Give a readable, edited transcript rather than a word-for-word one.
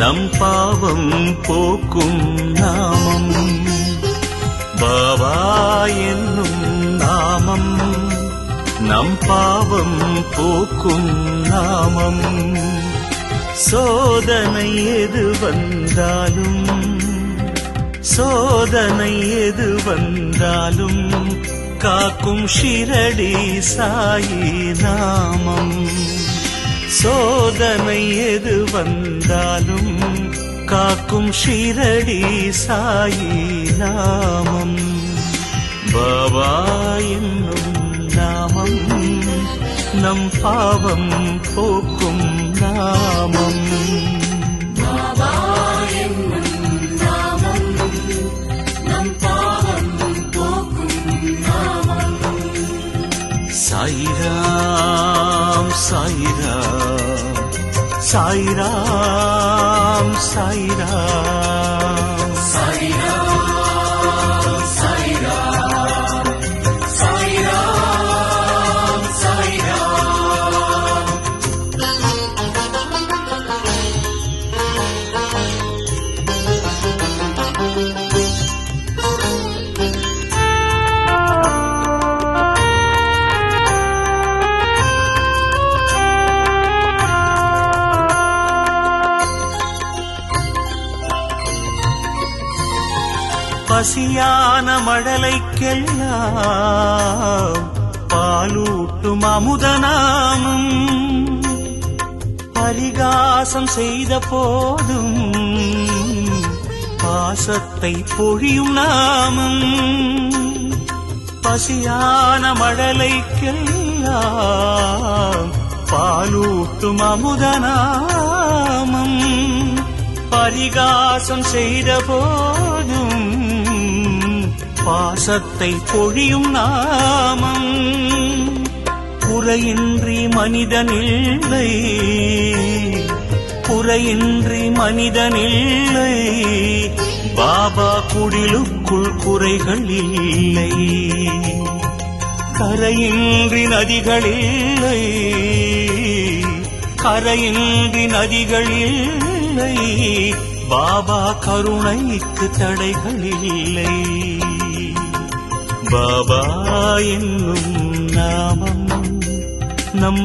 நம் பாவம் போக்கும் நாமம். பாபா என்னும் நாமம் நம் பாவம் போக்கும் நாமம். சோதனை எது வந்தாலும் சோதனை எது வந்தாலும் காக்கும் ஷிரடி சாயி நாமம். சோதனை எது வந்தாலும் காக்கும் ஷிரடி சாயி நாமம். பாபா என்னும் நாமம் நம் பாவம் போக்கும் நாமம். பாபா என்னும் நாமம் நம் பாவம் போக்கும் நாமம். சாயிராம் சாயிராம் சாயிராம் சாயிராம் சாயிராம் சாயிராம் சாயிராம் சாயிராம். பசியான மழலைக்கெல்லாம் பாலூட்டும் அமுதநாமம். பரிகாசம் செய்த போதும் பாசத்தை பொழியும் நாமம். பசியான மழலைக்கெல்லாம் பாலூட்டும் அமுதநாமம். பரிகாசம் செய்த போதும் பாசத்தை பொழியும் நாமம். குறையின்றி மனிதனில்லை குறையின்றி மனிதனில்லை. பாபா குடிலுக்குள் குறைகள் இல்லை. கரையின்றி நதிகளில்லை கரையின்றி நதிகளில்லை. பாபா கருணைக்கு தடைகள் இல்லை. பாபா என்னும் நாமம் நம்